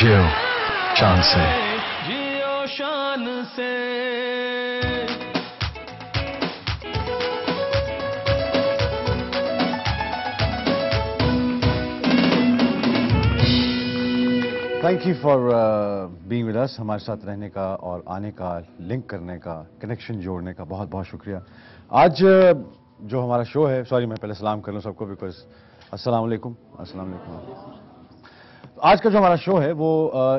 जियो शान से। जियो शान से। Thank you for being with us. हमारे साथ रहने का और आने का, लिंक करने का, कनेक्शन जोड़ने का बहुत बहुत शुक्रिया। आज जो हमारा शो है, सॉरी मैं पहले सलाम कर लूँ सबको, बिकॉज अस्सलाम वालेकुम। अस्सलाम वालेकुम। आज का जो हमारा शो है वो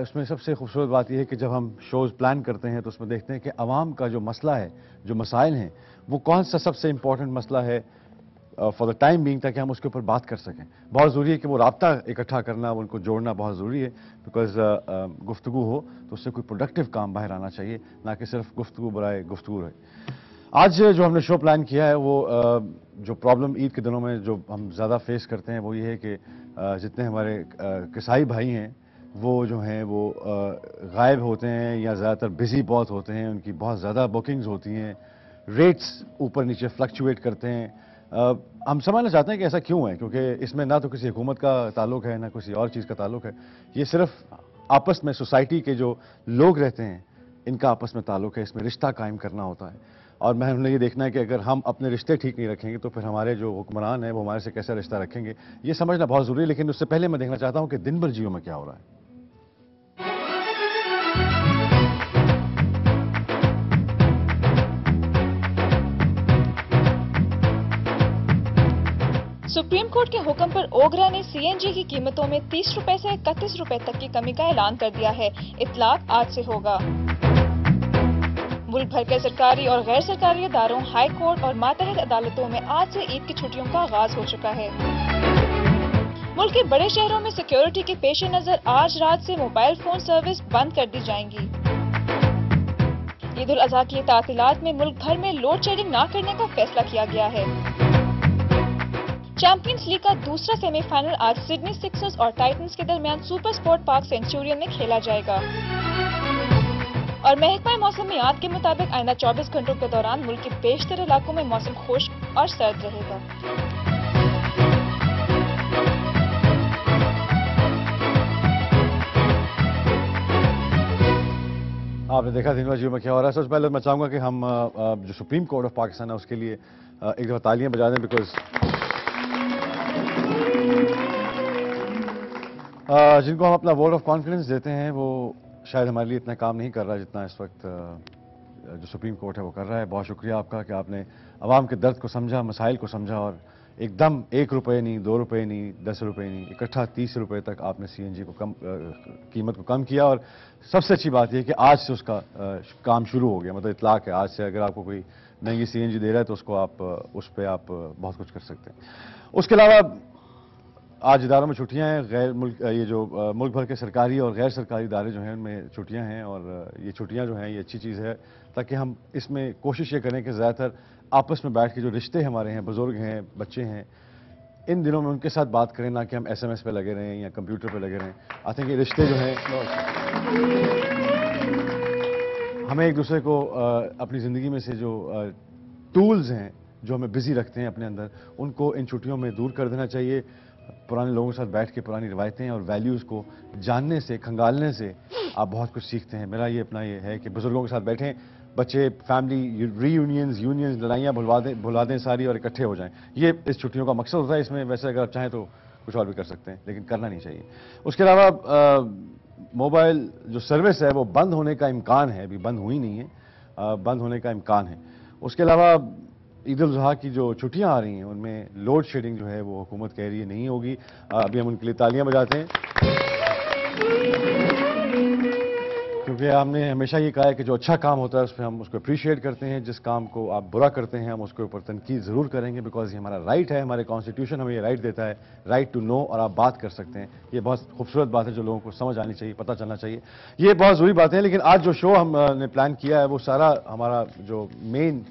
इसमें सबसे खूबसूरत बात यह है कि जब हम शोज प्लान करते हैं तो उसमें देखते हैं कि आवाम का जो मसला है, जो मसाइल हैं, वो कौन सा सबसे इंपॉर्टेंट मसला है फॉर द टाइम बीइंग, ताकि हम उसके ऊपर बात कर सकें। बहुत ज़रूरी है कि वो राब्ता इकट्ठा करना, उनको जोड़ना बहुत ज़रूरी है, बिकॉज गुफ्तगू हो तो उससे कोई प्रोडक्टिव काम बाहर आना चाहिए, ना कि सिर्फ गुफ्तगू बराए गुफ्तगू रहे। आज जो हमने शो प्लान किया है वो जो प्रॉब्लम ईद के दिनों में जो हम ज़्यादा फेस करते हैं वो ये है कि जितने हमारे कसाई भाई हैं वो जो हैं वो गायब होते हैं या ज़्यादातर बिज़ी बहुत होते हैं, उनकी बहुत ज़्यादा बुकिंग्स होती हैं, रेट्स ऊपर नीचे फ्लक्चुएट करते हैं। हम समझना चाहते हैं कि ऐसा क्यों है, क्योंकि इसमें ना तो किसी हुकूमत का ताल्लुक है ना किसी और चीज़ का ताल्लुक है, ये सिर्फ आपस में सोसाइटी के जो लोग रहते हैं इनका आपस में ताल्लुक है, इसमें रिश्ता कायम करना होता है। और मैं हमने ये देखना है कि अगर हम अपने रिश्ते ठीक नहीं रखेंगे तो फिर हमारे जो हुक्मरान हैं वो हमारे से कैसा रिश्ता रखेंगे, ये समझना बहुत ज़रूरी है। लेकिन उससे पहले मैं देखना चाहता हूँ कि दिन भर जियो में क्या हो रहा है। सुप्रीम कोर्ट के हुक्म पर ओगरा ने सीएनजी की कीमतों में 30 रुपए से 31 रुपए तक की कमी का ऐलान कर दिया है। इतलाक आज से होगा। मुल्क भर के सरकारी और गैर सरकारी इदारों, हाई कोर्ट और मातहत अदालतों में आज से ईद की छुट्टियों का आगाज हो चुका है। मुल्क के बड़े शहरों में सिक्योरिटी के पेश नजर आज रात से मोबाइल फोन सर्विस बंद कर दी जाएंगी। ईद उल अजहा की तातीलात में मुल्क भर में लोड शेडिंग न करने का फैसला किया गया है। चैंपियंस लीग का दूसरा सेमीफाइनल आज सिडनी सिक्सर्स और टाइटंस के दरमियान सुपर स्पोर्ट पार्क सेंचुरियन में खेला जाएगा। और महकमा मौसमियात के मुताबिक आइंदा 24 घंटों के दौरान मुल्क के बेशतर इलाकों में मौसम खुश्क और सर्द रहेगा। आपने देखा दिन भर जियो में क्या हो रहा है। सबसे पहले मैं चाहूँगा कि हम जो सुप्रीम कोर्ट ऑफ पाकिस्तान है उसके लिए एक दफ़ा तालियां बजा दें, बिकॉज जिनको हम अपना वोट ऑफ कॉन्फिडेंस देते हैं वो शायद हमारे लिए इतना काम नहीं कर रहा जितना इस वक्त जो सुप्रीम कोर्ट है वो कर रहा है। बहुत शुक्रिया आपका कि आपने आवाम के दर्द को समझा, मसाइल को समझा और एकदम 1 रुपये नहीं, 2 रुपये नहीं, 10 रुपये नहीं, इकट्ठा 30 रुपये तक आपने सीएनजी को कीमत को कम किया। और सबसे अच्छी बात यह है कि आज से उसका काम शुरू हो गया, मतलब इतलाक है। आज से अगर आपको कोई महंगी सीएनजी दे रहा है तो उसको आप उस पर आप बहुत कुछ कर सकते हैं। उसके अलावा आज इदारों में छुट्टियां हैं। गैर मुल्क ये जो मुल्क भर के सरकारी और गैर सरकारी इदारे जो हैं उनमें छुट्टियां हैं और ये छुट्टियां जो हैं ये अच्छी चीज़ है, ताकि हम इसमें कोशिश ये करें कि ज़्यादातर आपस में बैठ के जो रिश्ते हमारे हैं, बुज़ुर्ग हैं, बच्चे हैं, इन दिनों में उनके साथ बात करें, ना कि हम SMS पे लगे रहें या कंप्यूटर पे लगे रहें। आई थिंक ये रिश्ते जो हैं हमें एक दूसरे को अपनी ज़िंदगी में से जो टूल्स हैं जो हमें बिज़ी रखते हैं अपने अंदर, उनको इन छुट्टियों में दूर कर देना चाहिए। पुराने लोगों के साथ बैठ के पुरानी रवायतें और वैल्यूज़ को जानने से, खंगालने से आप बहुत कुछ सीखते हैं। मेरा ये अपना ये है कि बुज़ुर्गों के साथ बैठें, बच्चे फैमिली रीयूनियंस, यूनियंस, लड़ाइयाँ भुला दें सारी और इकट्ठे हो जाएं। ये इस छुट्टियों का मकसद होता है। इसमें वैसे अगर आप चाहें तो कुछ और भी कर सकते हैं, लेकिन करना नहीं चाहिए। उसके अलावा मोबाइल जो सर्विस है वो बंद होने का इम्कान है, अभी बंद हुई नहीं है, बंद होने का इम्कान है। उसके अलावा ईद उल अज़हा की जो छुट्टियां आ रही हैं उनमें लोड शेडिंग जो है वो हुकूमत कह रही है नहीं होगी। अभी हम उनके लिए तालियां बजाते हैं, क्योंकि हमने हमेशा ये कहा है कि जो अच्छा काम होता है उस पर हम उसको अप्रिशिएट करते हैं। जिस काम को आप बुरा करते हैं हम उसके ऊपर तनकीद ज़रूर करेंगे, बिकॉज ये हमारा राइट है, हमारे कॉन्स्टिट्यूशन हमें ये राइट देता है, राइट टू नो, और आप बात कर सकते हैं। ये बहुत खूबसूरत बात है जो लोगों को समझ आनी चाहिए, पता चलना चाहिए, ये बहुत ज़रूरी बातें हैं। लेकिन आज जो शो हमने प्लान किया है वो सारा हमारा जो मेन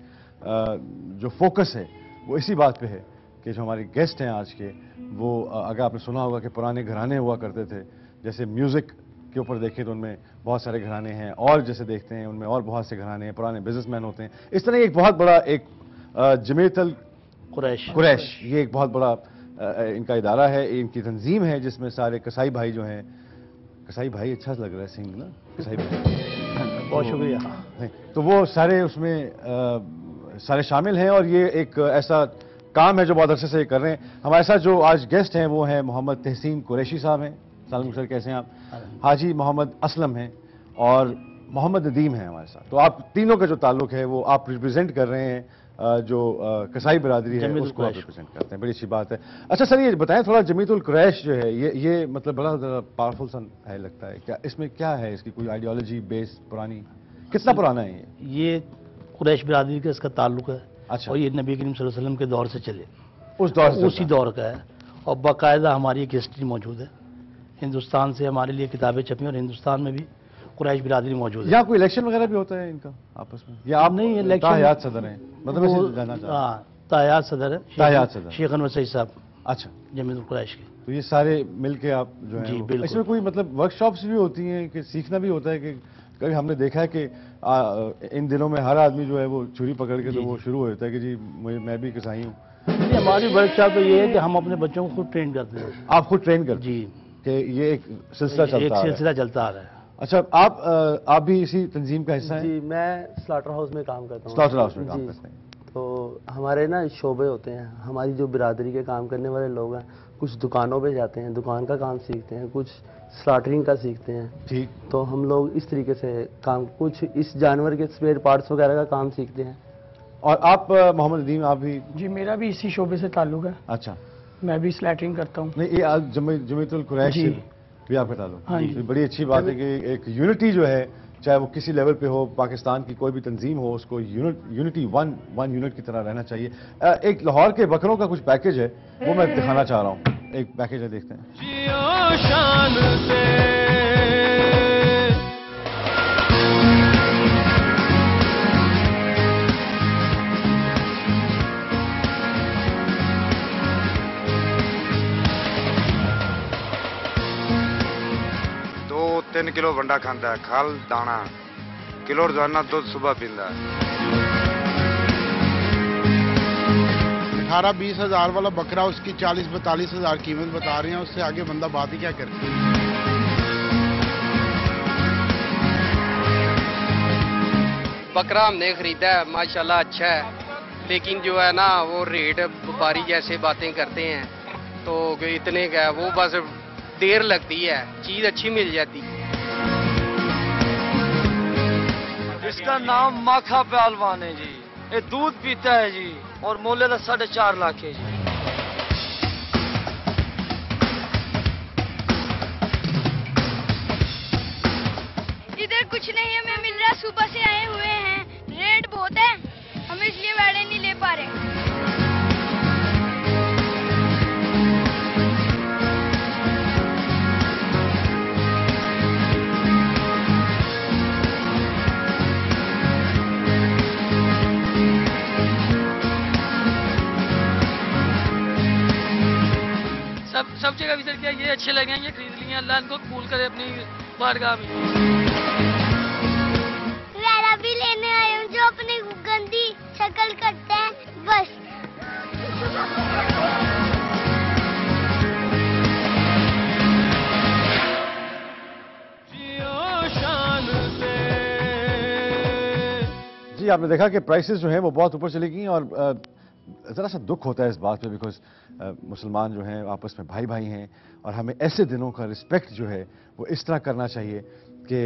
जो फोकस है वो इसी बात पे है कि जो हमारे गेस्ट हैं आज के, वो अगर आपने सुना होगा कि पुराने घराने हुआ करते थे, जैसे म्यूज़िक के ऊपर देखें तो उनमें बहुत सारे घराने हैं, और जैसे देखते हैं उनमें और बहुत से घराने हैं, पुराने बिजनेसमैन होते हैं। इस तरह एक बहुत बड़ा एक जमीयत अल कुरैश, ये एक बहुत बड़ा इनका इदारा है, इनकी तंजीम है जिसमें सारे कसाई भाई जो हैं कसाई भाई अच्छा लग रहा है सिंह ना, कसाई भाई। बहुत शुक्रिया। नहीं, तो वो सारे उसमें सारे शामिल हैं और ये एक ऐसा काम है जो बहुत अरसे से ये कर रहे हैं। हमारे साथ जो आज गेस्ट हैं वो हैं मोहम्मद तहसीन कुरैशी साहब हैं। सलाम सर, कैसे हैं आप? हाजी मोहम्मद असलम हैं और मोहम्मद नदीम हैं हमारे साथ। तो आप तीनों का जो ताल्लुक है वो आप रिप्रेजेंट कर रहे हैं जो कसाई बिरादरी है उसको आप रिप्रेजेंट करते हैं, बड़ी अच्छी बात है। अच्छा सर, ये बताएं थोड़ा, जमीतुल कुरैश जो है ये मतलब बड़ा पावरफुल सा है लगता है, क्या इसमें क्या है, इसकी कोई आइडियोलॉजी बेस पुरानी, कितना पुराना है ये कुरैश बिरादरी का इसका ताल्लुक है। अच्छा। और ये नबी करीम सल्लल्लाहु अलैहि वसल्लम के दौर से चले, उस दौर से उसी दौर का है और बाकायदा हमारी एक हिस्ट्री मौजूद है। हिंदुस्तान से हमारे लिए किताबें छपी और हिंदुस्तान में भी कुरैश बिरादरी मौजूद है। यहाँ कोई इलेक्शन वगैरह भी होता है इनका आपस में, या आप नहीं, इलेक्शन ताहयात सदर हैं, मतलब ऐसे जानना चाह रहा हूं। हाँ, ताहयात सदर है, ताहयात सदर। शेख अनवर सईद साहब अच्छा, जमीतुल कुरैश के। तो ये सारे मिलके आप जो है जी, वो- बिल्कुल। इसमें कोई मतलब वर्कशॉप्स भी होती हैं कि सीखना भी होता है कि कभी हमने देखा है कि इन दिनों में हर आदमी जो है वो छुरी पकड़ के तो वो शुरू हो जाता है कि जी मैं भी कसाई हूँ। जी, हमारी वर्कशॉप तो ये है कि हम अपने बच्चों को खुद ट्रेन करते हैं। आप खुद ट्रेन करते जी, हैं कि ये एक सिलसिला एक चलता आ रहा है। सिलसिला चलता आ रहा है। अच्छा, आप भी इसी तंजीम का हिस्सा हैं? जी, मैं स्लॉटर हाउस में काम करता हूँ। स्लॉटर हाउस में काम जी। करते हैं। तो हमारे ना शोबे होते हैं, हमारी जो बिरादरी के काम करने वाले लोग हैं, कुछ दुकानों पे जाते हैं, दुकान का काम सीखते हैं, कुछ स्लॉटरिंग का सीखते हैं। ठीक। तो हम लोग इस तरीके से काम, कुछ इस जानवर के स्पेयर पार्ट्स वगैरह का काम सीखते हैं। और आप मोहम्मद नदीम, आप भी? जी, मेरा भी इसी शोबे से ताल्लुक है, अच्छा। मैं भी स्लैटरिंग करता हूँ। नहीं, ये जमीतुल कुरैश जी। से भी आपका ताल्लुक? हाँ जी। ये बड़ी अच्छी बात है कि एक यूनिटी जो है, चाहे वो किसी लेवल पे हो, पाकिस्तान की कोई भी तंजीम हो, उसको यूनिटी वन यूनिट की तरह रहना चाहिए। एक लाहौर के बकरों का कुछ पैकेज है, वो मैं दिखाना चाह रहा हूँ। एक पैकेज है, देखते हैं। जियो शान से दो 3 किलो वंडा खाता है, खाल दाना किलो रोजाना दूध सुबह पीता है। 18-20 हज़ार वाला बकरा उसकी 40-42 हज़ार कीमत बता रहे हैं, उससे आगे बंदा बात ही क्या करे। बकरा हमने खरीदा है, माशाल्लाह अच्छा है, लेकिन जो है ना वो रेट व्यापारी जैसे बातें करते हैं तो इतने का है, वो बस देर लगती है, चीज अच्छी मिल जाती है। इसका नाम माखा पहलवान है जी, ये दूध पीता है जी और मोले का 4.5 लाख है जी। इधर कुछ नहीं हमें मिल रहा, सुबह से आए हुए हैं, रेट बहुत है, हम इसलिए वाड़े नहीं ले पा रहे। सब जगह विजिट किया, ये अच्छे लगे हैं, ये खरीद लिए, अल्लाह इनको कबूल करे अपनी बारगाह में। वाला भी लेने आए हूँ जो अपनी गंदी शक्ल करते हैं, बस। जियो शान से जी, आपने देखा कि प्राइसेस जो हैं वो बहुत ऊपर चली गई और ज़रा सा दुख होता है इस बात पे, बिकॉज मुसलमान जो हैं आपस में भाई भाई हैं और हमें ऐसे दिनों का रिस्पेक्ट जो है वो इस तरह करना चाहिए कि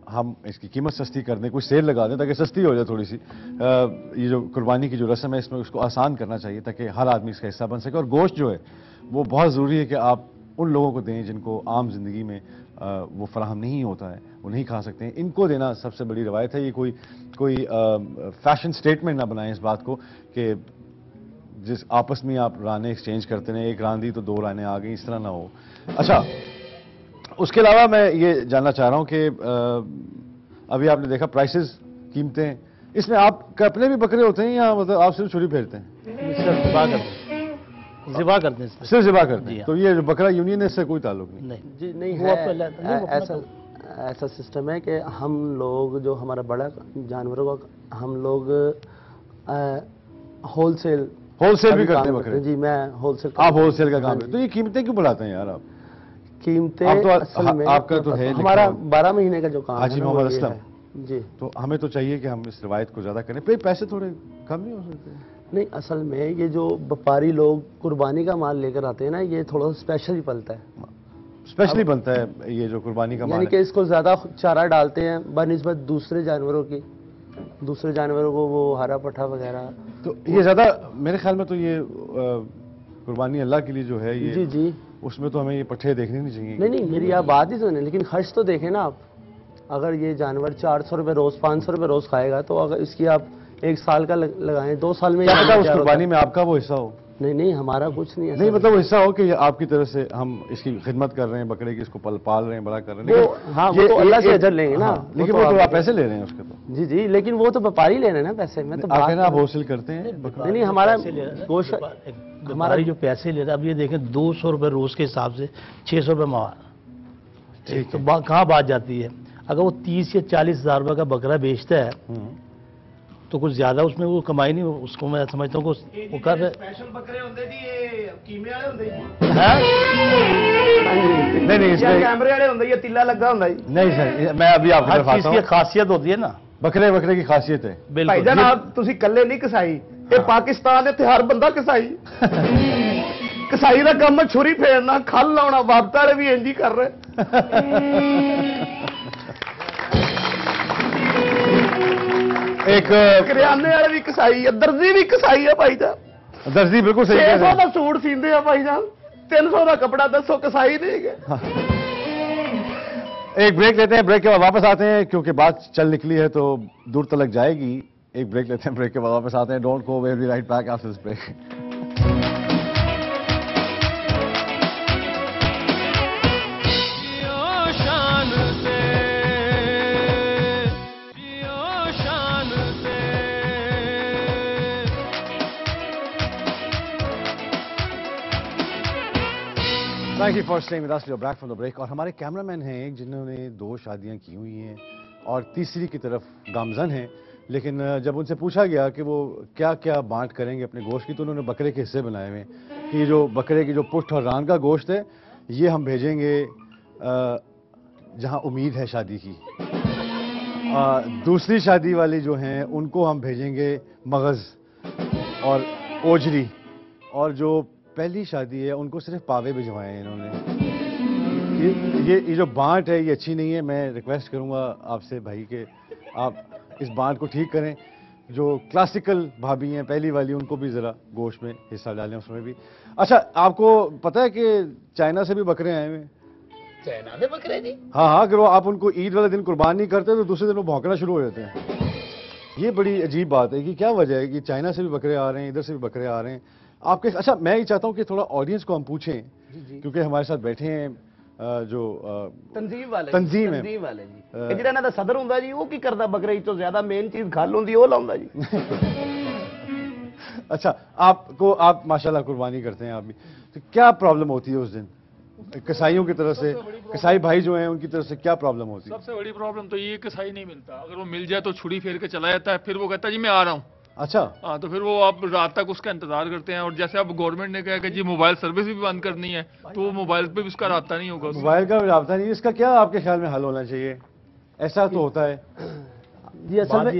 हम इसकी कीमत सस्ती कर दें, कोई सेल लगा दें ताकि सस्ती हो जाए थोड़ी सी। ये जो कुर्बानी की जो रस्म है इसमें उसको आसान करना चाहिए ताकि हर आदमी इसका हिस्सा बन सके। और गोश्त जो है वो बहुत ज़रूरी है कि आप उन लोगों को दें जिनको आम जिंदगी में वो फराहम नहीं होता है, वो नहीं खा सकते हैं, इनको देना सबसे बड़ी रवायत है। ये कोई फैशन स्टेटमेंट ना बनाएं इस बात को कि जिस आपस में आप रानें एक्सचेंज करते हैं, एक रान दी तो 2 रानें आ गई, इस तरह ना हो। अच्छा, उसके अलावा मैं ये जानना चाह रहा हूं कि अभी आपने देखा प्राइसेस, कीमतें, इसमें आपके अपने भी बकरे होते हैं या मतलब आप सिर्फ छुरी फेरते हैं? सिर्फ ज़िबा करते हैं, ज़िबा करते हैं इसमें। सिर्फ ज़िबा करते जी हैं। हाँ। तो ये जो बकरा यूनियन है इससे कोई ताल्लुक नहीं? नहीं जी नहीं वो है, आपको नहीं, वो अपना ऐसा सिस्टम है कि हम लोग जो हमारा बड़ा जानवरों का हम लोग होलसेल भी करते हैं बकरे? जी, मैं होलसेल आप होलसेल का काम है, तो ये कीमतें क्यों बढ़ाते हैं यार आप? कीमतें आप तो असल में आपका तो है हमारा लेकिन- 12 महीने का जो काम हाजी है ना, वो मोहम्मद ये असलम। है। जी तो हमें तो चाहिए कि हम इस रिवायत को ज्यादा करें, पैसे थोड़े कम नहीं हो सकते? नहीं, असल में ये जो व्यापारी लोग कुर्बानी का माल लेकर आते हैं ना, ये थोड़ा स्पेशल ही पलता है, स्पेशली बनता है ये जो कुर्बानी का माल यानी है। कि इसको ज्यादा चारा डालते हैं बनिस्बत दूसरे जानवरों की, दूसरे जानवरों को वो हरा पट्ठा वगैरह। तो ये ज्यादा मेरे ख्याल में तो ये कुर्बानी अल्लाह के लिए जो है ये, जी जी, उसमें तो हमें ये पट्ठे देखने नहीं चाहिए। नहीं नहीं, मेरी आप बात ही सुने, लेकिन खर्च तो देखें ना आप। अगर ये जानवर 400 रुपये रोज 500 रुपये रोज खाएगा, तो अगर इसकी आप 1 साल का लगाएं, 2 साल में क्या पता उस तैयार होता कुर्बानी है। में आपका वो हिस्सा हो? नहीं नहीं, हमारा कुछ नहीं है। नहीं मतलब वो हिस्सा हो कि ये आपकी तरफ से हम इसकी खिदमत कर रहे हैं, बकरे की इसको पाल रहे हैं, बड़ा कर रहे हैं। वो हाँ, वो तो अल्लाह से अजर लेंगे ना। लेकिन वो तो आप पैसे ले रहे हैं उसके तो। जी जी, लेकिन वो तो व्यापारी ले रहे हैं ना पैसे। मैं तो आप आप होलसेल करते हैं? नहीं नहीं, हमारा गोश्त हमारे जो पैसे ले रहे हैं, अब ये देखें 200 रुपये रोज के हिसाब से 600 रुपये माह, तो कहाँ बात जाती है? अगर वो 30 या 40 हज़ार रुपये का बकरा बेचता है तो कुछ ज्यादा उसमें वो कमाई नहीं, उसको मैं समझता हूँ वो कर स्पेशल बकरे होंगे जी, ये कीमे वाले होंगे जी, नहीं नहीं, इसमें कैमरे वाले होंगे, ये तिल्ला लगा होंगे जी। नहीं सर, मैं अभी आपकी हर तरफ चीज आता की हूँ। खासियत होती है ना, बकरे की खासियत है। भाईजान आप तुसी कल्ले नहीं कसाई, ये पाकिस्तान इत्थे हर बंदा कसाई। कसाई का काम है छुरी फेरना, खल लाउना, वापता वाले भी इंज ही कर रहे। एक करियाने वाले भी कसाई है, दर्जी भी कसाई है भाईजान। दर्जी बिल्कुल सही कह 600 रहे हैं। का सूट सींदे आ भाईजान, 300 का कपड़ा, दसो कसाई नहीं गए। एक ब्रेक लेते हैं, ब्रेक के बाद वापस आते हैं क्योंकि बात चल निकली है तो दूर तक जाएगी। एक ब्रेक लेते हैं, ब्रेक के बाद वापस आते हैं। Don't go, we'll be right back after this break. जियो शान से, जियो शान से। Thank you for staying with us. We're back from the break. और हमारे कैमरामैन हैं एक जिन्होंने 2 शादियां की हुई हैं और तीसरी की तरफ गामजन हैं, लेकिन जब उनसे पूछा गया कि वो क्या क्या बांट करेंगे अपने गोश्त की, तो उन्होंने बकरे के हिस्से बनाए हुए हैं कि जो बकरे की जो पुष्ट और रान का गोश्त है ये हम भेजेंगे जहां उम्मीद है शादी की। दूसरी शादी वाली जो हैं उनको हम भेजेंगे मगज़ और ओजरी, और जो पहली शादी है उनको सिर्फ पावे भिजवाए हैं इन्होंने। ये जो बांट है ये अच्छी नहीं है। मैं रिक्वेस्ट करूंगा आपसे भाई कि आप इस बांट को ठीक करें। जो क्लासिकल भाभी हैं पहली वाली, उनको भी ज़रा गोश्त में हिस्सा डालें उसमें भी। अच्छा, आपको पता है कि चाइना से भी बकरे आए हुए हैं? चाइना से बकरे जी? हाँ, अगर वो आप उनको ईद वाले दिन कुर्बान नहीं करते तो दूसरे दिन वो भौंकना शुरू हो जाते हैं। ये बड़ी अजीब बात है कि क्या वजह है कि चाइना से भी बकरे आ रहे हैं, इधर से भी बकरे आ रहे हैं आपके। अच्छा, मैं ये चाहता हूँ कि थोड़ा ऑडियंस को हम पूछें, क्योंकि हमारे साथ बैठे हैं जो तंजीम वाले, तंजीम है। तंजीम वाले जी, ਜਿਹੜਾ ਇਹਨਾਂ ਦਾ ਸਦਰ ਹੁੰਦਾ ਜੀ, ਉਹ ਕੀ ਕਰਦਾ बकरे ਤੋਂ ਜ਼ਿਆਦਾ ਮੇਨ ਚੀਜ਼ ਖਲ ਹੁੰਦੀ ਉਹ ਲਾਉਂਦਾ ਜੀ। अच्छा, आप माशाल्लाह कुर्बानी करते हैं आप भी, तो क्या प्रॉब्लम होती है उस दिन कसाईयों की तरफ से? कसाई भाई जो हैं उनकी तरफ से क्या प्रॉब्लम होती है? सबसे बड़ी प्रॉब्लम तो ये कसाई नहीं मिलता। अगर वो मिल जाए तो छुरी फेर के चला जाता है, फिर वो कहता है जी मैं आ रहा हूँ। अच्छा, हाँ, तो फिर वो आप रात तक उसका इंतजार करते हैं। और जैसे अब गवर्नमेंट ने कहा कि जी मोबाइल सर्विस भी बंद करनी है, तो वो मोबाइल पे भी उसका राब्ता नहीं होगा। मोबाइल का राब्ता नहीं, इसका क्या आपके ख्याल में हल होना चाहिए? ऐसा तो होता है जी, असल में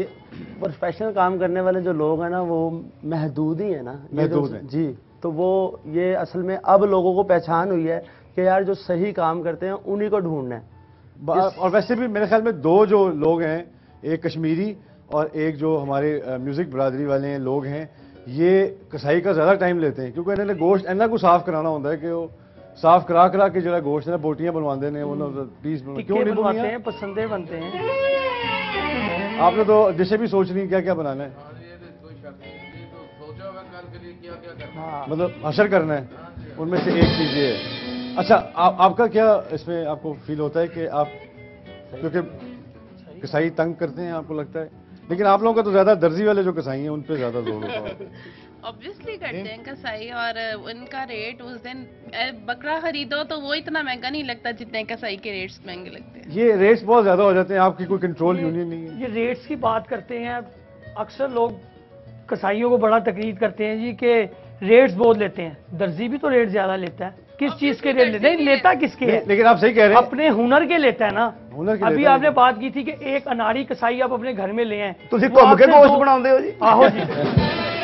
प्रोफेशनल काम करने वाले जो लोग हैं ना वो महदूद ही है ना, महदूद हैं जी। तो वो ये असल में अब लोगों को पहचान हुई है कि यार जो सही काम करते हैं उन्हीं को ढूंढना है। और वैसे भी मेरे ख्याल में 2 जो लोग हैं, एक कश्मीरी और एक जो हमारे म्यूजिक बरादरी वाले हैं लोग हैं, ये कसाई का ज़्यादा टाइम लेते हैं क्योंकि इन्होंने गोश्त इन्ना को साफ कराना होता है कि वो साफ करा के जो गोश्त है बोटियां बनवाते हैं, वो पीस क्यों नहीं बनवाते हैं, पसंदे बनते हैं। आपने तो जैसे भी सोच रही क्या क्या बनाना है, मतलब हशर करना है, उनमें से एक चीज़ ये है। अच्छा, आपका क्या इसमें आपको फील होता है कि आप क्योंकि कसाई तंग करते हैं आपको लगता है, लेकिन आप लोगों का तो ज्यादा दर्जी वाले जो कसाई हैं उन पे ज्यादा जोर होता है। ऑब्वियसली करते हैं कसाई, और उनका रेट उस दिन बकरा खरीदो तो वो इतना महंगा नहीं लगता जितने कसाई के रेट्स महंगे लगते हैं। ये रेट्स बहुत ज्यादा हो जाते हैं, आपकी कोई कंट्रोल यूनियन नहीं है? ये रेट्स की बात करते हैं, अक्सर लोग कसाईयों को बड़ा तकलीफ करते हैं जी कि रेट्स बहुत लेते हैं। दर्जी भी तो रेट ज्यादा लेता है, किस चीज के लिए नहीं लेता किसके है? लेकिन आप सही कह रहे हैं, अपने हुनर के लेता है ना। हुनर के अभी लेता है। आपने बात की थी कि एक अनाड़ी कसाई आप अपने घर में ले आए, ਤੁਸੀਂ वो ਘੁੰਮ ਕੇ आपसे ਗੋਸ਼ਤ दो- ਬਣਾਉਂਦੇ ਹੋ ਜੀ। आहो जी,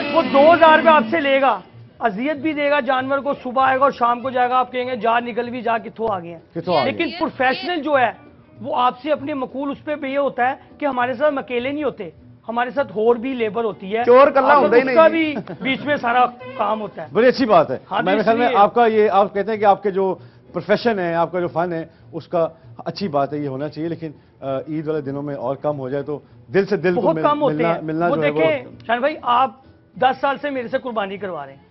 वो 2000 रुपये आपसे लेगा, अजियत भी देगा जानवर को, सुबह आएगा और शाम को जाएगा, आप कहेंगे जा निकल भी जा, कित्थों आ गए हैं। लेकिन प्रोफेशनल जो है वो आपसे अपने मकूल उस पे ये होता है कि हमारे साथ हम अकेले नहीं होते, हमारे साथ और भी लेबर होती है, चोर कल्ला होता ही नहीं। उसका भी बीच में सारा काम होता है। बड़ी अच्छी बात है। हाँ, तो मेरे ख्याल में इसलिए- आपका ये, आप कहते हैं कि आपके जो प्रोफेशन है, आपका जो फन है, उसका अच्छी बात है, ये होना चाहिए। लेकिन ईद वाले दिनों में और कम हो जाए तो दिल से दिल को बहुत कम होते हैं। मिलना वो जो है देखें शान भाई, आप 10 साल से मेरे से कुर्बानी करवा रहे हैं,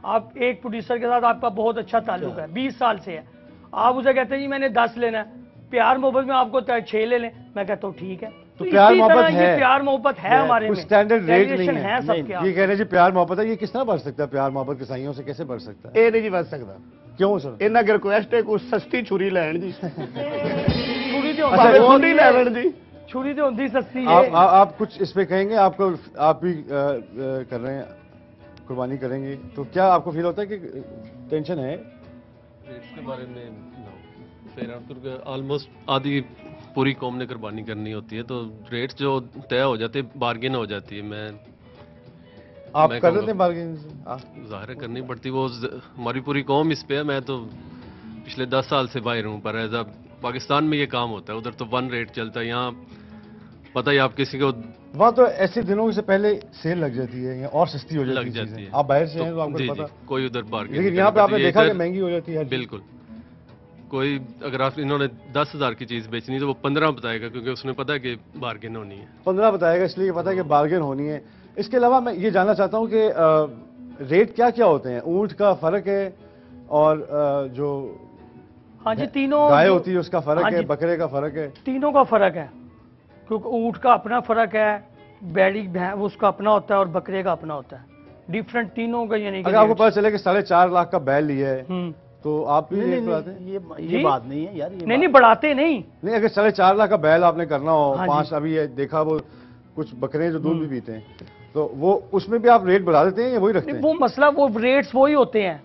आप एक प्रोड्यूसर के साथ आपका बहुत अच्छा ताल्लुक है, 20 साल से है, आप उसे कहते हैं जी मैंने 10 लेना है, प्यार मोहब्बत में आपको 6 ले लें, मैं कहता हूँ ठीक है। तो प्यार इसी मोहब्बत तरह ये है, प्यार मोहब्बत है हमारे कुछ में, स्टैंडर्ड रेट नहीं Variation है। सबके ये कह रहे हैं जी प्यार मोहब्बत है, ये किस तरह बढ़ सकता है? प्यार मोहब्बत कसाईयों से कैसे बढ़ सकता है? ਇਹ ਨਹੀਂ ਜੀ ਵੱਧ ਸਕਦਾ। क्यों सर? ਇਹਨਾਂ ਕੀ ਰਿਕੁਐਸਟ ਹੈ, ਕੁਛ ਸਸਤੀ ਛੁਰੀ ਲੈਣ ਜੀ। छुरी तो ਭਾਵੇਂ ਖੁੰਡੀ ਲੈ ਲੈਣ ਜੀ। छुरी तो होती सस्ती है। आप कुछ इस पे कहेंगे? आपको आप भी कर रहे हैं, कुर्बानी करेंगे, तो क्या आपको फील होता है कि टेंशन है? रेट्स के बारे में फिर ऑलमोस्ट आधी पूरी कौम ने कुर्बानी करनी होती है, तो रेट्स जो तय हो जाते बार्गेन हो जाती है। आप कर रहे थे बार्गेन? ज़ाहिर है करनी पड़ती, वो हमारी पूरी कौम इस पे है। मैं तो पिछले 10 साल से बाहर हूँ, पर एज पाकिस्तान में ये काम होता है, उधर तो 1 रेट चलता है, यहाँ पता ही आप किसी को वहाँ तो ऐसे दिनों से पहले सेल लग जाती है, यहाँ और सस्ती हो जाती लग है जाती चीजें। है। आप बाहर से हैं तो आपको जी, पता। जी, कोई उधर बार्गेन लेकिन यहाँ पे आपने देखा कि महंगी हो जाती है। बिल्कुल। कोई अगर आप इन्होंने 10,000 की चीज़ बेचनी तो वो 15 बताएगा, क्योंकि उसने पता है कि बार्गेन होनी है। 15 बताएगा, इसलिए पता है कि बार्गेन होनी है। इसके अलावा मैं ये जानना चाहता हूँ कि रेट क्या क्या होते हैं? ऊँट का फर्क है, और जो हाँ जी, तीनों गाय होती है उसका फर्क हाँ है, जी, बकरे का फर्क है। तीनों का फर्क है, क्योंकि ऊँट का अपना फर्क है, बैड़ी भैंस उसका अपना होता है, और बकरे का अपना होता है। डिफरेंट तीनों का, यानी अगर आपको पता चले कि 4.5 लाख का बैल लिया है, तो आप भी नहीं, रेट बढ़ाते हैं? ये बात नहीं है यार, नहीं बढ़ाते नहीं। नहीं, अगर 4.5 लाख का बैल आपने करना हो, हाँ 5 अभी ये देखा, वो कुछ बकरे जो दूध भी पीते हैं, तो वो उसमें भी आप रेट बढ़ा देते हैं या वही रखते हैं? वो मसला, वो रेट्स वही होते हैं।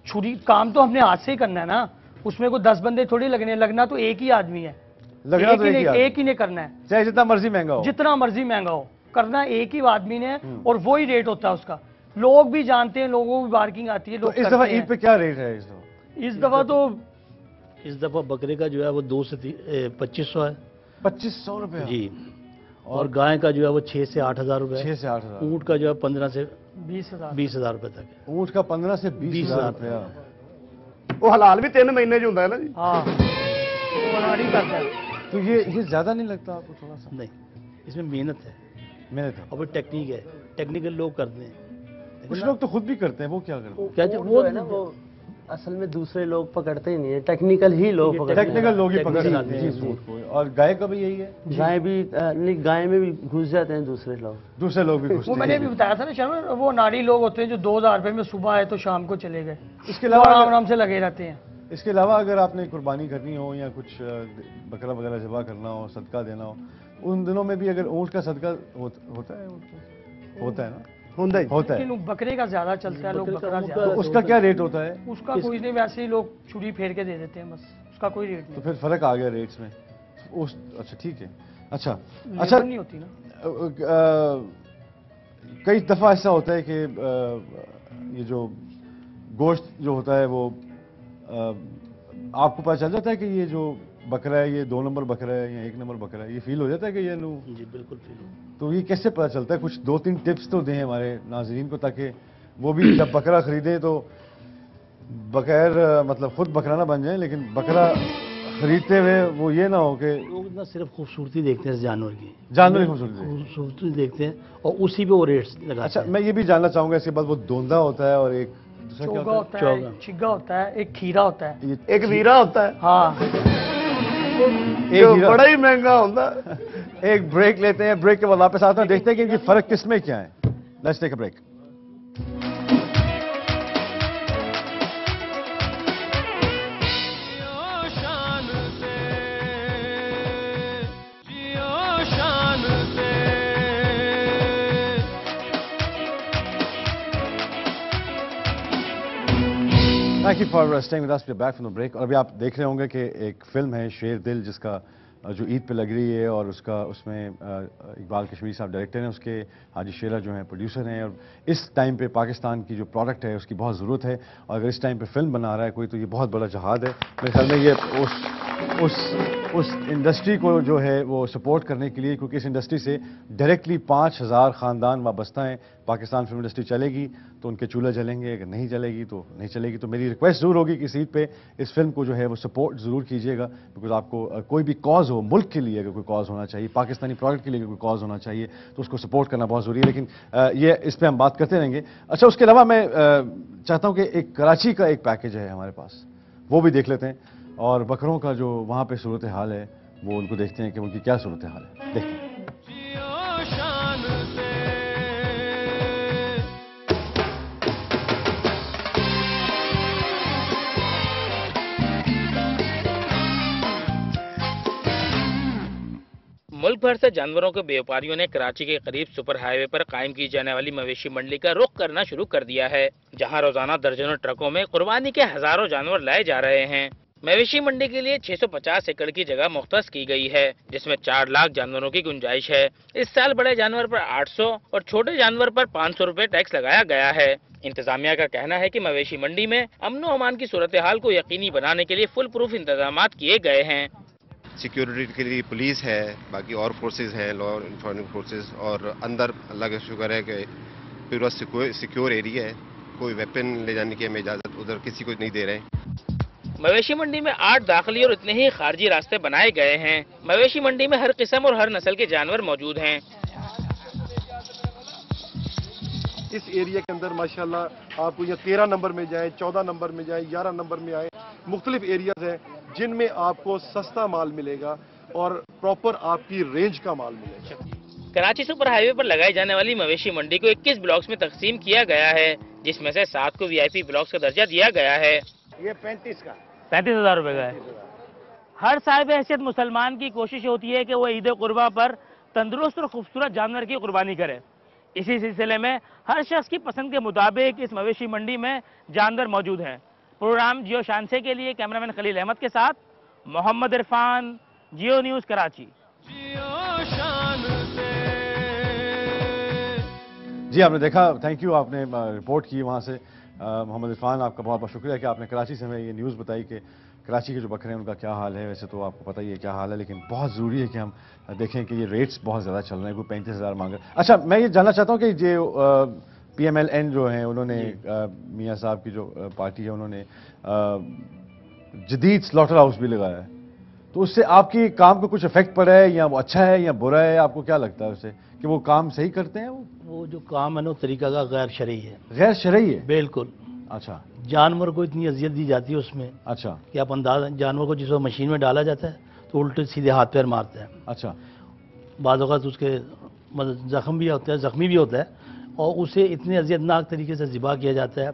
छुरी काम तो हमने हाथ से ही करना है ना, उसमें कोई 10 बंदे थोड़ी लगना तो एक ही आदमी है, लगना तो एक ही ने करना है, चाहे जितना मर्जी महंगा हो। जितना मर्जी महंगा हो, करना एक ही आदमी ने, और वही रेट होता है उसका। लोग भी जानते हैं, लोगों को भी बार्किंग आती है, तो लोग इस दफा ईद पे क्या रेट है? इस दफा तो इस दफा बकरे का जो है वो 2 से 2500 है। 2500 रुपये जी। और गाय का जो है वो 6 से 8,000 रुपये। 6 से 8,000। ऊँट का जो है 15 से 20,000 रुपये तक है। ऊँट का 15 से 20,000 रुपया। ਉਹ ਹਲਾਲ ਵੀ 3 ਮਹੀਨੇ ਚ ਹੁੰਦਾ ਹੈ ਨਾ ਜੀ। हाँ, वो अनाड़ी करता है। तो ये ज्यादा नहीं लगता आपको थोड़ा सा? नहीं, इसमें मेहनत है, और फिर टेक्निक है, टेक्निकल लोग करते हैं। कुछ लोग तो खुद भी करते हैं, वो क्या करते हैं? क्या वो है ना, वो असल में दूसरे लोग पकड़ते ही नहीं है, टेक्निकल ही लोग पकड़ते हैं। टेक्निकल लोग ही पकड़ लेते हैं सूट को। और गाय का भी यही है? गाय भी नहीं, गाय में भी घुस जाते हैं दूसरे लोग। दूसरे लोग भी घुसते वो हैं। मैंने भी बताया था ना शर्मा, वो नाड़ी लोग होते हैं जो 2,000 रुपये में सुबह आए तो शाम को चले गए, इसके अलावा आराम आराम से लगे रहते हैं। इसके अलावा अगर आपने कुर्बानी करनी हो या कुछ बकरा वगैरह ज़िबा करना हो, सदका देना हो, उन दिनों में भी अगर ऊँट का सदका होता है? होता है ना? होता है। लेकिन बकरे का ज्यादा चलता है, लोग बकरा ज्यादा। तो उसका क्या रेट होता है? उसका कोई नहीं, वैसे ही लोग छुरी फेर के दे देते हैं, बस उसका कोई रेट नहीं। तो फिर फर्क आ गया रेट्स में। अच्छा ठीक है। अच्छा लेबर नहीं होती ना। कई दफ़ा ऐसा होता है कि ये जो गोश्त जो होता है वो आपको पता चल जाता है कि ये जो बकरा है ये 2 नंबर बकरा है या 1 नंबर बकरा है, ये फील हो जाता है कि ये जी बिल्कुल फील हो। तो ये कैसे पता चलता है? कुछ 2-3 टिप्स तो दें हमारे नाजरीन को, ताकि वो भी जब बकरा खरीदें तो बगैर मतलब खुद बकरा ना बन जाए, लेकिन बकरा खरीदते हुए वो ये ना हो कि लोग ना सिर्फ खूबसूरती देखते हैं जानवर की, जानवर की खूबसूरती देखते हैं और उसी पे वो रेट्स लगाते हैं। अच्छा, मैं ये भी जानना चाहूंगा, इसके बाद वो दोंदा होता है और एक चोगा होता है, चिग्गा होता है, एक खीरा होता है, एक वीरा होता है। हाँ, एक बड़ा ही महंगा होता है। एक ब्रेक लेते हैं, ब्रेक के बाद वापस आते हैं, देखते हैं कि इनकी फर्क किसमें क्या है। Let's take a break. Thank thank you for staying with us, we are back from the break. और अभी आप देख रहे होंगे कि एक फिल्म है शेर दिल, जिसका जो ईद पे लग रही है, और उसमें इकबाल कश्मीरी साहब डायरेक्टर हैं, उसके हाजी शेरा जो हैं प्रोड्यूसर हैं। और इस टाइम पे पाकिस्तान की जो प्रोडक्ट है उसकी बहुत ज़रूरत है, और अगर इस टाइम पे फिल्म बना रहा है कोई, तो ये बहुत बड़ा जहाद है। मेरे ख्याल में ये उस इंडस्ट्री को जो है वो सपोर्ट करने के लिए, क्योंकि इस इंडस्ट्री से डायरेक्टली 5000 ख़ानदान वाबस्ता हैं। पाकिस्तान फिल्म इंडस्ट्री चलेगी तो उनके चूल्हे जलेंगे, अगर नहीं चलेगी तो नहीं चलेगी। तो मेरी रिक्वेस्ट ज़रूर होगी कि इस ईद पे इस फिल्म को जो है वो सपोर्ट ज़रूर कीजिएगा, बिकॉज आपको कोई भी कॉज हो, मुल्क के लिए अगर कोई कॉज होना चाहिए, पाकिस्तानी प्रोडक्ट के लिए अगर कोई कॉज होना चाहिए, तो उसको सपोर्ट करना बहुत ज़रूरी है। लेकिन ये इस पर हम बात करते रहेंगे। अच्छा, उसके अलावा मैं चाहता हूँ कि एक कराची का एक पैकेज है हमारे पास, वो भी देख लेते हैं, और बकरों का जो वहाँ पे सूरत हाल है वो उनको देखते हैं कि उनकी क्या सूरत हाल है। देखते हैं। मुल्क भर से जानवरों के व्यापारियों ने कराची के करीब सुपर हाईवे पर कायम की जाने वाली मवेशी मंडी का रुख करना शुरू कर दिया है, जहां रोजाना दर्जनों ट्रकों में कुर्बानी के हजारों जानवर लाए जा रहे हैं। मवेशी मंडी के लिए 650 एकड़ की जगह मुख्तस की गई है, जिसमें 4 लाख जानवरों की गुंजाइश है। इस साल बड़े जानवर पर 800 और छोटे जानवर पर 500 रुपए टैक्स लगाया गया है। इंतजामिया का कहना है कि मवेशी मंडी में अमन व अमान की सूरत हाल को यकीनी बनाने के लिए फुल प्रूफ इंतजाम किए गए हैं। सिक्योरिटी के लिए पुलिस है, बाकी और फोर्सेस हैं, लॉ इन्फोर्समेंट फोर्सेस, और अंदर अल्लाह का शुक्र है कि पूरा सिक्योर एरिया है, कोई वेपन ले जाने की हमें इजाज़त उधर किसी को नहीं दे रहे हैं। मवेशी मंडी में 8 दाखिली और इतने ही खारजी रास्ते बनाए गए हैं। मवेशी मंडी में हर किस्म और हर नस्ल के जानवर मौजूद हैं। इस एरिया के अंदर माशाल्लाह आपको यहाँ 13 नंबर में जाएं, 14 नंबर में जाएं, 11 नंबर में आए, मुख्तलिफ एरियाज हैं जिनमें आपको सस्ता माल मिलेगा और प्रॉपर आपकी रेंज का माल मिलेगा। कराची सुपर हाईवे पर लगाई जाने वाली मवेशी मंडी को 21 ब्लॉक्स में तकसीम किया गया है, जिसमें से 7 को VIP ब्लॉक्स का दर्जा दिया गया है। ये 35 का 35,000 रुपए का है। हर साहिब हैसियत मुसलमान की कोशिश होती है कि वो ईद कुर्बा पर तंदुरुस्त और खूबसूरत जानवर की कुर्बानी करे। इसी सिलसिले में हर शख्स की पसंद के मुताबिक इस मवेशी मंडी में जानवर मौजूद हैं। प्रोग्राम जियो शानसे के लिए कैमरामैन खलील अहमद के साथ मोहम्मद इरफान, जियो न्यूज़ कराची। जी आपने देखा, थैंक यू, आपने रिपोर्ट की वहाँ से। मोहम्मद इरफान, आपका बहुत बहुत शुक्रिया कि आपने कराची से हमें ये न्यूज़ बताई कि कराची के जो बकरे हैं उनका क्या हाल है। वैसे तो आपको पता ही है क्या हाल है, लेकिन बहुत ज़रूरी है कि हम देखें कि ये रेट्स बहुत ज़्यादा चल रहे हैं। कोई 35,000 मांग रहे हैं। अच्छा, मैं ये जानना चाहता हूँ कि जो PMLN जो हैं उन्होंने मियाँ साहब की जो पार्टी है उन्होंने जदीद स्लॉटर हाउस भी लगाया है, तो उससे आपकी काम को कुछ इफेक्ट पड़ा है, या वो अच्छा है या बुरा है? आपको क्या लगता है उससे कि वो काम सही करते हैं? वो जो काम है ना तरीका का गैर शरई है। गैर शरई है? बिल्कुल। अच्छा, जानवर को इतनी अजियत दी जाती है उसमें। अच्छा, कि आप अंदाज, जानवर को जिस मशीन में डाला जाता है तो उल्टे सीधे हाथ पैर मारते हैं। अच्छा, बाद वक़्त उसके मतलब जख्म भी होता है, जख्मी भी होता है, और उसे इतने अजियतनाक तरीके से ज़िबा किया जाता है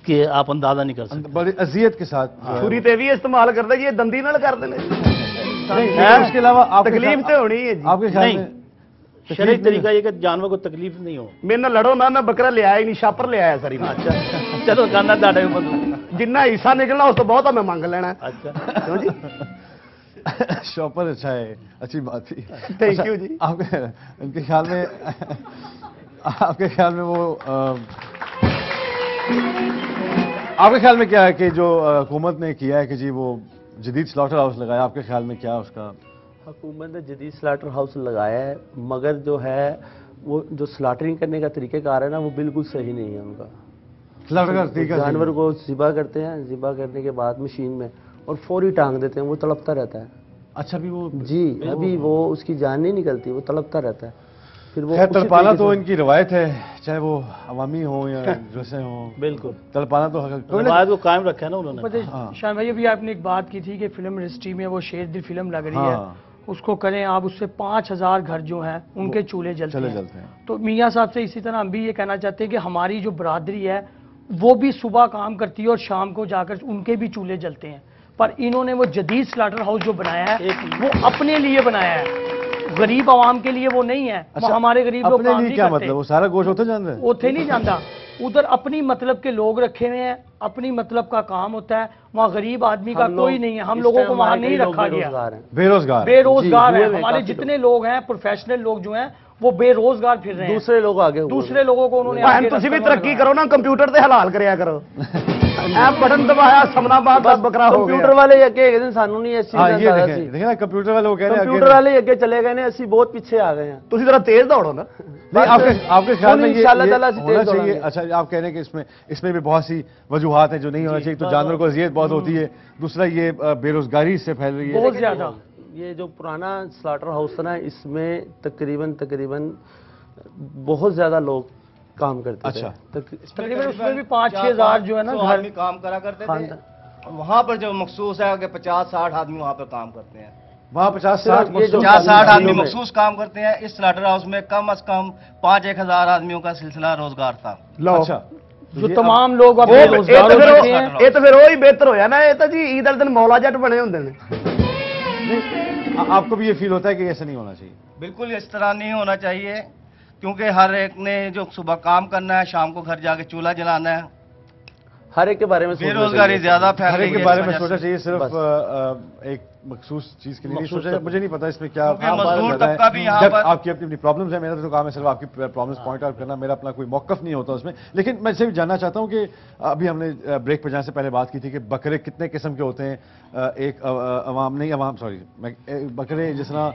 कि आप अंदाजा नहीं कर सकते। बड़ी अजियत के साथ छुरी ते भी इस्तेमाल करते जी, दंदी नाल करते हैं। उसके अलावा तकलीफ तो होनी है जी। आपके ख्याल में शरई तरीका ये कि जानवर को तकलीफ नहीं हो। मेरे नाल लड़ो ना, मैं बकरा ले आया ही नहीं, शापर ले आया सरी। अच्छा चलो, गाना दाड़े जिन्ना हिस्सा निकलना उस तो बहुत हमें मांग लेना। अच्छा क्यों जी? शॉपर अच्छा है, अच्छी बात थी। थैंक यू जी। आपके ख्याल में आपके ख्याल में वो आपके ख्याल में क्या है कि जो हुकूमत ने किया है कि जी वो जदीद स्लॉटर हाउस लगाया, आपके ख्याल में क्या उसका? हुकूमत ने जदीद स्लॉटर हाउस लगाया है, मगर जो है वो जो स्लॉटरिंग करने का तरीक़ेकार है ना, वो बिल्कुल सही नहीं है उनका। जानवर को ज़िबा करते हैं, ज़िबा करने के बाद मशीन में और फौरी टांग देते हैं, वो तड़पता रहता है। अच्छा, भी वो जी अभी वो उसकी जान नहीं निकलती, वो तड़पता रहता है। फिर वो तड़पाना तो इनकी रवायत है, चाहे वो अवामी हो या जैसे हो। बिल्कुल, तड़पाना तो रवायत को कायम रखा है ना उन्होंने। शान भाई, अभी आपने एक बात की थी कि फिल्म इंडस्ट्री में वो शेर दिल फिल्म लग रही है, उसको करें आप, उससे 5000 घर जो हैं उनके चूल्हे जलते हैं। तो मियाँ साहब से इसी तरह हम भी ये कहना चाहते हैं कि हमारी जो बरादरी है वो भी सुबह काम करती है और शाम को जाकर उनके भी चूल्हे जलते हैं, पर इन्होंने वो जदीद स्लॉटर हाउस जो बनाया है वो अपने लिए बनाया है, गरीब आवाम के लिए वो नहीं है। अच्छा, हमारे गरीब लोग काम नहीं क्या करते। मतलब वो सारा गोश्त होते जाता है? उथे नहीं जाता। उधर अपनी मतलब के लोग रखे हुए हैं, अपनी मतलब का काम होता है, वहाँ गरीब आदमी का कोई नहीं है, हम लोगों को वहाँ नहीं रखा गया। बेरोजगार है। हमारे जितने लोग हैं प्रोफेशनल लोग जो हैं वो बेरोजगार फिर रहे हैं, दूसरे लोग आगे, दूसरे लोगों को उन्होंने तुम भी तरक्की करो ना, कंप्यूटर से हलाल करया करो। बटन दबाया समनाबाद का बकरा हो गया। कंप्यूटर वाले अगे गए सानू नहीं इस चीज़ ਦਾ देखिए ना कंप्यूटर वाले वो कह रहे हैं कंप्यूटर वाले अगे चले गए ने, ਅਸੀਂ बहुत पीछे आ गए हैं। ਤੁਸੀਂ जरा तेज दौड़ो ना। नहीं आपके ख्याल में ये इंशाल्लाह होना चाहिए। अच्छा आप कह रहे हैं कि इसमें भी बहुत सी वजूहात हैं जो नहीं होना चाहिए। तो जानवर को अजियत बहुत होती है, दूसरा ये बेरोजगारी इससे फैल रही है बहुत ज्यादा। ये जो पुराना स्लाटर हाउस था ना, इसमें तकरीबन बहुत ज्यादा लोग काम करते थे। तकरीबन उसमें भी 5-6 हजार जो है ना घर में काम करा करते थे। वहाँ पर जो मखसूस है कि 50-60 आदमी वहाँ पर काम करते हैं। वहाँ 50-60 आदमी मखसूस काम करते हैं। इस स्लाटर हाउस में कम अज कम 5-1 हजार आदमियों का सिलसिला रोजगार था। अच्छा जो तमाम लोग अब बेरोजगार हो चुके हैं। ये तो फिर वही बेहतर होया ना, ये तो जी ईद वाले दिन मौला जट बने होंगे ने। आपको भी ये फील होता है कि ऐसा नहीं होना चाहिए? बिल्कुल इस तरह नहीं होना चाहिए, क्योंकि हर एक ने जो सुबह काम करना है, शाम को घर जाके चूल्हा जलाना है। हर एक के बारे में बेरोजगारी ज्यादा फैल रही है। हर एक के बारे में सोचना चाहिए, सिर्फ एक मखसूस चीज के लिए नहीं सोचना। मुझे नहीं पता इसमें क्या मजदूर तबका भी यहाँ पर आपकी अपनी प्रॉब्लम्स है। मेरा तो काम है सिर्फ आपकी प्रॉब्लम्स पॉइंट आउट करना, मेरा अपना कोई मौकफ नहीं होता उसमें। लेकिन मैं सिर्फ जानना चाहता हूँ कि अभी हमने ब्रेक पर जाने से पहले बात की थी कि बकरे कितने किस्म के होते हैं। बकरे जिस तरह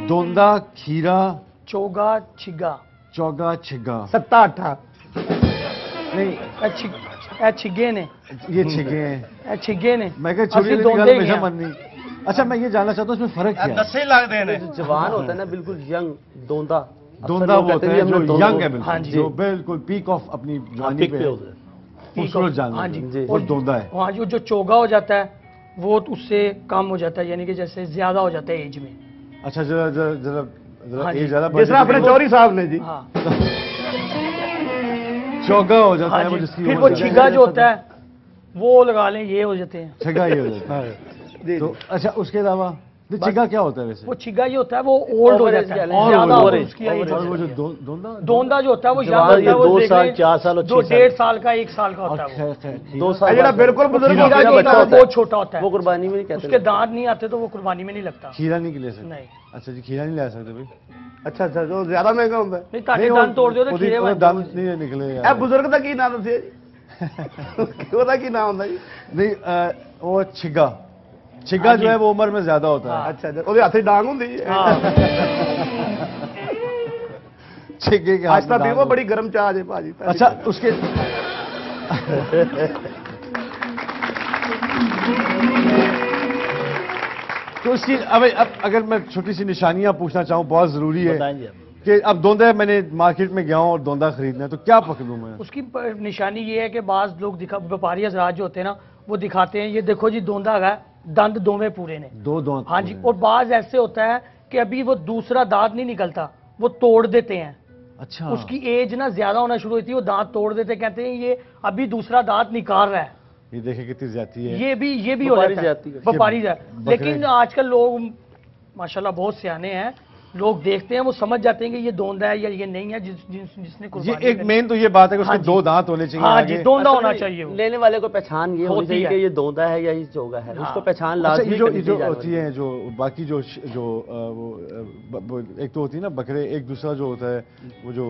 दोंदा, खीरा, चोगा, छिगा, 7-8 नहीं छिगे ने, ये छिगे हैं, छिगे ने। मैं कह छोटी हमेशा मन नहीं। अच्छा मैं ये जानना चाहता हूँ इसमें फर्क क्या है? 10 लाख देने जवान होता है ना, बिल्कुल यंग दोंदा वो होता है जो यंग है, बिल्कुल जो बिल्कुल पीक ऑफ अपनी जवानी पे खूबसूरत जानवर, और दोंदा है। हाँ जो चोगा हो जाता है वो उससे कम हो जाता है, यानी कि जैसे ज्यादा हो जाता है एज में। अच्छा जरा एज ज्यादा जिस तरह अपने चौरी साहब ने जी चौगा हो जाता है वो, जिसकी फिर वो छिगा जो होता है वो लगा लें, ये हो जाते हैं छिगा, ये हो जाता है। तो अच्छा उसके अलावा छिगा क्या होता है वैसे? वो छिगा ये होता है वो ओल्ड हो जाता है, ज्यादा उसकी एज। और वो जो दोंदा जो होता है वो ज्यादा होता है, वो 2 साल 4 साल 1.5 साल का 1 साल का होता है। 2 साल बिल्कुल बुजुर्ग बहुत छोटा होता है, वो कुर्बानी में नहीं कहते, उसके दांत नहीं आते तो वो कुर्बानी में नहीं लगता। खीरा नहीं ले सकते? नहीं। अच्छा जी खीरा नहीं ले सकते भाई? अच्छा जो ज्यादा महंगा होता है। नहीं ताकि दांत तोड़ दो तो खीरे दांत नहीं निकले यार। बुजुर्ग का की नाम दसे जी, ਉਹਦਾ ਕੀ ਨਾਮ ਹੁੰਦਾ ਜੀ? नहीं वो छिगा जो है वो उम्र में ज्यादा होता है। अच्छा ਉਹਦੇ ਹੱਥ 'ਚ ਡਾਂਗ ਹੁੰਦੀ ਜੀ। छिगे के आज तक भी वो बड़ी गर्म चाह है भाजी। अच्छा उसके तो उसकी अब अगर मैं छोटी सी निशानियां पूछना चाहूँ, बहुत जरूरी है कि अब दोंदा मैंने मार्केट में गया हूँ और दोंदा खरीदना है तो क्या पकड़ूं मैं? उसकी निशानी ये है कि बाज लोग व्यापारी हजरात जो होते हैं ना वो दिखाते हैं, ये देखो जी दोंदा है, दंद दोवें पूरे ने, 2 दांत। हाँ जी। और बाज ऐसे होता है कि अभी वो दूसरा दांत नहीं निकलता, वो तोड़ देते हैं। अच्छा उसकी एज ना ज्यादा होना शुरू होती है, वो दांत तोड़ देते, कहते हैं ये अभी दूसरा दांत निकाल रहा है। ये देखे कितनी ज्यादती है। ये भी हो जाता है व्यापारी जाती। लेकिन आजकल लोग माशाल्लाह बहुत सियाने हैं, लोग देखते हैं वो समझ जाते हैं कि ये दोंदा है या ये नहीं है। जिसने ये एक मेन तो ये बात है कि उसके 2 दांत होने चाहिए। हाँ जी दोंदा होना चाहिए। लेने वाले को पहचान ये होनी चाहिए कि ये दोंदा है या ये चोगा है, उसको पहचान लाजमी करनी चाहिए। जो होती है जो बाकी जो एक तो होती है ना बकरे, एक दूसरा जो होता है वो जो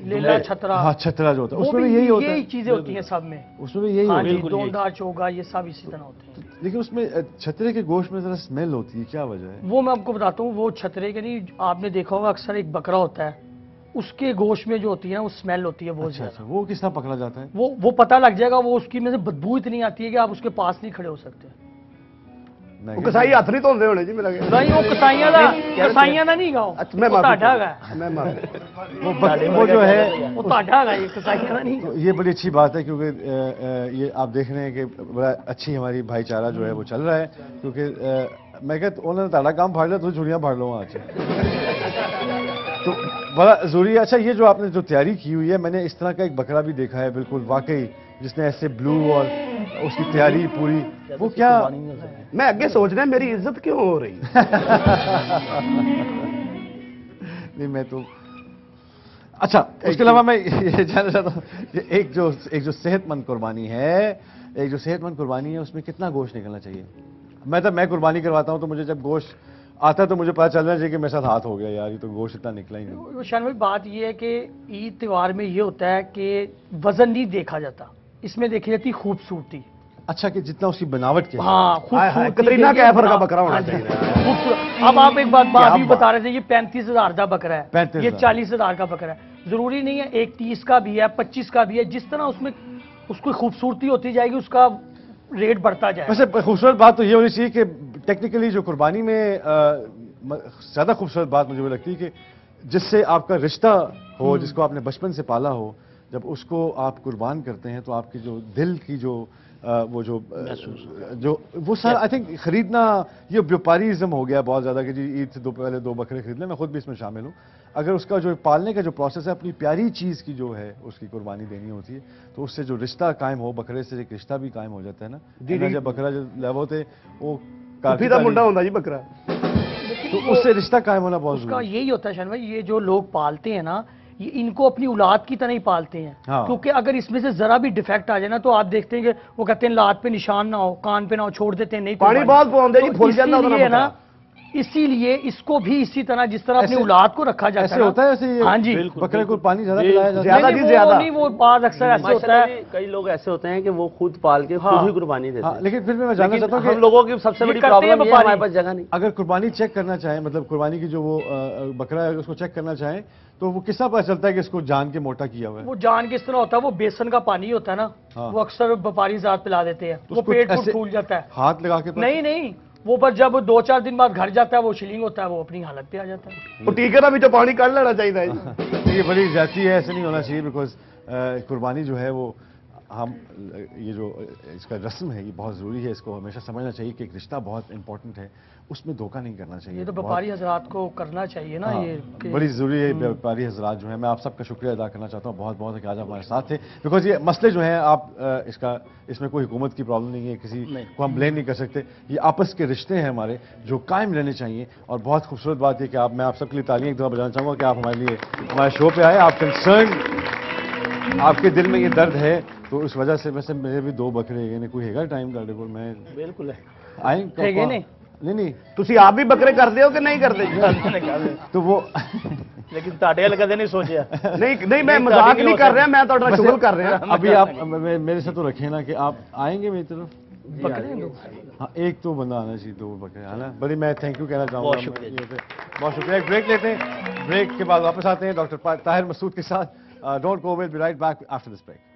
लेला छतरा, हाँ छतरा जो होता है उसमें यही होता है, यही चीजें होती हैं सब में, उसमें भी यही होता है। दोंदा चोगा ये सब इसी तरह होते हैं। लेकिन उसमें छतरे के गोश्त में जरा स्मेल होती है, क्या वजह है? वो मैं आपको बताता हूँ, वो छतरे के नहीं, आपने देखा होगा अक्सर एक बकरा होता है उसके गोश्त में जो होती है ना वो स्मेल होती है बहुत ज्यादा। वो किस तरह पकड़ा जाता है? वो पता लग जाएगा, वो उसकी में से बदबू इतनी आती है कि आप उसके पास नहीं खड़े हो सकते। कसाई हाथ नहीं धोते होने जी मेरा नहीं, वो कसाइयां का नहीं गाओ, मैं ताड़ा है, वो जो है वो ताड़ा है, ये कसाइयां का नहीं। ये बड़ी अच्छी बात है क्योंकि ये आप देख रहे हैं कि बड़ा अच्छी हमारी भाईचारा जो है वो चल रहा है, क्योंकि मैं कहता उन्होंने ताड़ा काम फाड़ लिया तो छुड़ियाँ फाड़ लो आज, तो बड़ा जरूरी है। अच्छा ये जो आपने जो तैयारी की हुई है, मैंने इस तरह का एक बकरा भी देखा है बिल्कुल वाकई जिसने ऐसे ब्लू और उसकी तैयारी पूरी, वो क्या मैं आगे सोच रहा मेरी इज्जत क्यों हो रही नहीं मैं तो اچھا اس کے علاوہ میں یہ جاننا چاہتا ہوں کہ ایک جو صحت مند قربانی ہے اس میں کتنا گوشت نکلنا چاہیے؟ میں قربانی کرواتا ہوں تو مجھے جب گوشت آتا ہے تو مجھے پتا چلنا چاہیے کہ میرے ساتھ ہاتھ ہو گیا یار، یہ تو گوشت اتنا نکلا ہی نہیں۔ شان بھائی بات یہ ہے کہ عید تہوار میں یہ ہوتا ہے کہ وزن نہیں دیکھا جاتا، اس میں دیکھی جاتی خوبصورتی۔ اچھا کہ جتنا اس کی بناوٹ کے ہاں خوبصورتی کترینہ کیفر کا بکرا ہونا چاہیے۔ اب آپ ایک بات ابھی بتا رہے تھے یہ 35,000 کا بکرا ہے، 35,000 یہ 40,000 کا بکرا ہے، ضروری نہیں ہے ایک 30 کا بھی ہے 25 کا بھی ہے، جس طرح اس میں اس کی خوبصورتی ہوتی جائے گی اس کا ریٹ بڑھتا جائے۔ ویسے خوبصورت بات تو یہ ہونی چاہیے کہ ٹیکنیکلی جو قربانی میں زیادہ خوبصورت بات مجھے لگتی ہے کہ جس سے آپ کا رشتہ ہو، جس کو آپ نے بچپن سے پالا ہو، جب اس کو آپ قربان کرتے ہیں تو آپ کی جو دل کی وہ سارا آئی تھنک خریدنا یہ بیوپاریزم ہو گیا بہت زیادہ کہ جی عید سے پہلے 2 بکرے خرید لیں، میں خود بھی اس میں شامل ہوں۔ اگر اس کا جو پالنے کا جو پروسیس ہے اپنی پیاری چیز کی جو ہے اس کی قربانی دینی ہوتی ہے تو اس سے جو رشتہ قائم ہو، بکرے سے ایک رشتہ بھی قائم ہو جاتا ہے نا۔ جب بکرا جو لیو ہوتے وہ منڈا ہوتا جی بکرا، تو اس سے رشتہ قائم ہونا بہت ضروری ہے۔ اس کا یہی ہوتا ہے شان بھائی، یہ جو لوگ پالتے ہیں نا یہ ان کو اپنی اولاد کی طرح ہی پالتے ہیں، کیونکہ اگر اس میں سے ذرا بھی ڈیفیکٹ آ جائے نا تو آپ دیکھتے ہیں کہ وہ کہتے ہیں لات پہ نشان نہ ہو، کان پہ نہ ہو، چھوڑ دیتے ہیں، نہیں پانی بہت پواندے جی پھول جاتا ہے نا، اسی لیے اس کو بھی اسی طرح جس طرح اپنی اولاد کو رکھا جاتا ہے ایسے ہوتا ہے ہاں جی بکرے کو پانی زیادہ پلایا جاتا ہے، زیادہ نہیں وہ بعض اکثر ایسے ہوتا ہے، کئی لوگ ایسے ہوتے ہیں کہ وہ خود پال کے خود ہی قربانی دیتے ہیں، لیکن پھر میں جاننا چاہتا ہوں کہ ہم لوگوں کی سب سے بڑی پرابلم یہ ہے ہمارے پاس جگہ نہیں۔ اگر قربانی چیک کرنا چاہیں، مطلب قربانی کی جو وہ بکرا ہے اس کو چیک کرنا چاہیں تو وہ کس طرح پتہ چلتا ہے کہ اس کو جان کے موٹا کیا ہوا ہے؟ وہ جان کس طرح ہوتا ہے، وہ بیسن کا پانی ہوتا ہے نا، وہ اکثر وپاری ذات پلا دیتے ہیں، وہ پیٹ پھول جاتا ہے، ہاتھ لگا کے نہیں وہ پر جب 2-4 دن بعد گھر جاتا ہے وہ شلنگ ہوتا ہے، وہ اپنی حالت پہ آ جاتا ہے۔ وہ ٹیکے کا بھی تو پانی کر لینا چاہیے۔ یہ بڑی زیادتی ہے، ایسے نہیں ہونا چاہیے، بیکاز قربانی جو ہے وہ ہم یہ جو اس کا رسم ہے یہ بہت ضروری ہے، اس کو ہمیشہ سمجھنا چاہیے کہ ایک رشتہ بہت امپورٹنٹ ہے، اس میں دھوکہ نہیں کرنا چاہیے۔ یہ تو وپاری حضرات کو کرنا چاہیے نا، یہ بڑی ضروری ہے۔ وپاری حضرات جو ہیں میں آپ سب کا شکریہ ادا کرنا چاہتا ہوں بہت بہت کہ آج ہمارے ساتھ تھے، بیکاز یہ مسئلے جو ہیں آپ اس میں کوئی حکومت کی پرابلم نہیں ہے، کسی کو ہم بلیم نہیں کر سکتے، یہ آپس کے رشتے ہیں ہمارے جو قائم رہنے چاہیے۔ اور بہت خوبصورت بات ہے کہ میں آپ سب کے لیے تالیاں ایک دفعہ بجانا چاہوں گا کہ آپ ہمارے لیے ہمارے شو پہ آئے، آپ کنسرن، آپ کے دل میں یہ درد ہے تو اس وجہ سے ویسے میرے بھی 2 بکرے ہیں، کوئی ہے گا ٹائم کا ڈیکور میں بالکل ہے آئیں نہیں تسی آپ بھی بکرے کرتے ہو کہ نہیں کرتے؟ تو وہ لیکن تاڑے والے کدے نہیں سوچیا نہیں میں مذاق نہیں کر رہا، میں تو شغل کر رہا ہوں۔ ابھی آپ میرے سے تو رکھیں نا کہ آپ آئیں گے میری طرف، ہاں ایک تو بندہ آنا چاہیے، 2 بکرے ہے نا۔ بڑی میں تھینک یو کہنا چاہوں گا، بہت شکریہ۔ ایک بریک لیتے ہیں، بریک کے بعد واپس آتے ہیں ڈاکٹر طاہر مسعود کے ساتھ۔ Don't go away, be right back after this break.